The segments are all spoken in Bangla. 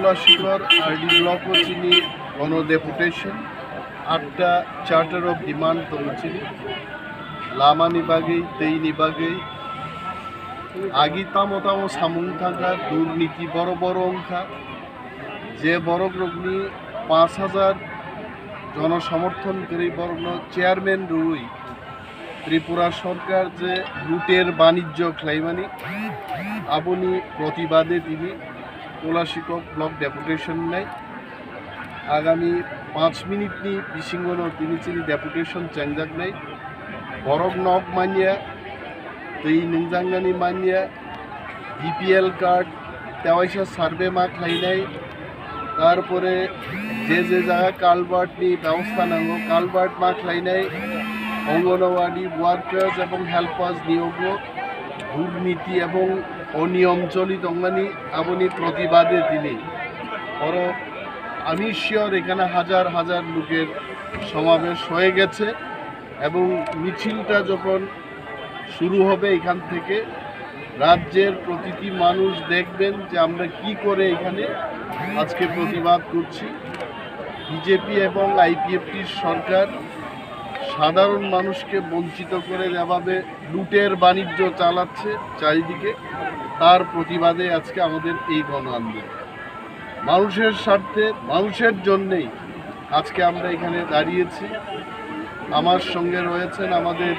Tulasikhar RD Block వచ్చింది ono Deputation 8টা Charter of Demand তো వచ్చింది Lama Nibagay, Tini Bagay Agita Motha Samung Thanga Durniti Boro Boro Onka যে বড় গ্রুপনি 5000 জনসমর্থনকারী বর্ণ চেয়ারম্যান রুই ত্রিপুরা সরকার যে লুটের বাণিজ্য ক্লাইমানি আপনি প্রতিবাদে তিনি তুলাসিখর ব্লক ডেপুটেশন নেয় আগামী 5 মিনিট নি বিশিঙ্গন তিনি চিনি ডেপুটেশন চেঞ্জাক নেয় বরক নক মানিয়া তৈ নংজাঙ্গানি মানিয়া বিপিএল কার্ড তেওয়াইসা সার্ভে মা খাইনাই তারপরে যে যে জায়গা কালভার্ট নি ব্যবস্থা নাঙ্গো কালভার্ট মা খাইনাই অঙ্গনওয়াড়ি ওয়ার্কার্স এবং হেল্পার্স নিয়োগ দুর্নীতি এবং অনিয়ম চলিত অঙ্গানি আপনি প্রতিবাদে তিনি বড় আমি শিওর এখানে হাজার হাজার লোকের সমাবেশ হয়ে গেছে এবং মিছিলটা যখন শুরু হবে এখান থেকে রাজ্যের প্রতিটি মানুষ দেখবেন যে আমরা কি করে এখানে আজকে প্রতিবাদ করছি বিজেপি এবং আইপিএফটির সরকার সাধারণ মানুষকে বঞ্চিত করে যেভাবে লুটের বাণিজ্য চালাচ্ছে চারিদিকে তার প্রতিবাদে আজকে আমাদের এই গণ আন্দোলন মানুষের স্বার্থে মানুষের জন্যেই আজকে আমরা এখানে দাঁড়িয়েছি আমার সঙ্গে রয়েছেন আমাদের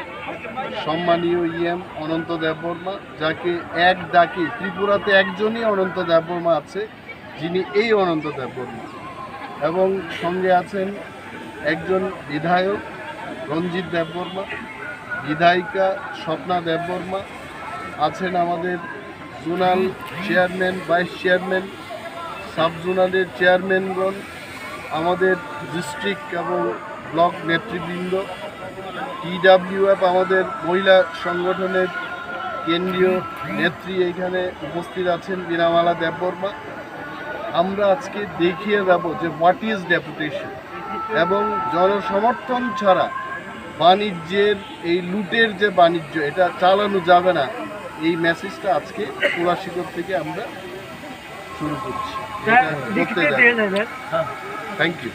সম্মানীয় ইএম অনন্ত দেববর্মা যাকে এক ডাকে ত্রিপুরাতে একজনই অনন্ত দেববর্মা আছে যিনি এই অনন্ত দেববর্মা এবং সঙ্গে আছেন একজন বিধায়ক রঞ্জিত দেববর্মা বিধায়িকা স্বপ্না দেববর্মা আছেন আমাদের zonal chairman vice chairman sub জোনালের চেয়ারম্যানগণ আমাদের ডিস্ট্রিক্ট এবং ব্লক নেতৃবৃন্দ টিডাব্লিউএফ আমাদের মহিলা সংগঠনের কেন্দ্রীয় নেত্রী এইখানে উপস্থিত আছেন বীণামালা দেববর্মা আমরা আজকে দেখিয়ে যাব যে হোয়াট ইজ ডেপুটেশন এবং জনসমর্থন ছাড়া বাণিজ্যের এই লুটের যে বাণিজ্য এটা চালানো যাবে না এই মেসেজটা আজকে তুলাসিখর থেকে আমরা শুরু করছি থ্যাংক ইউ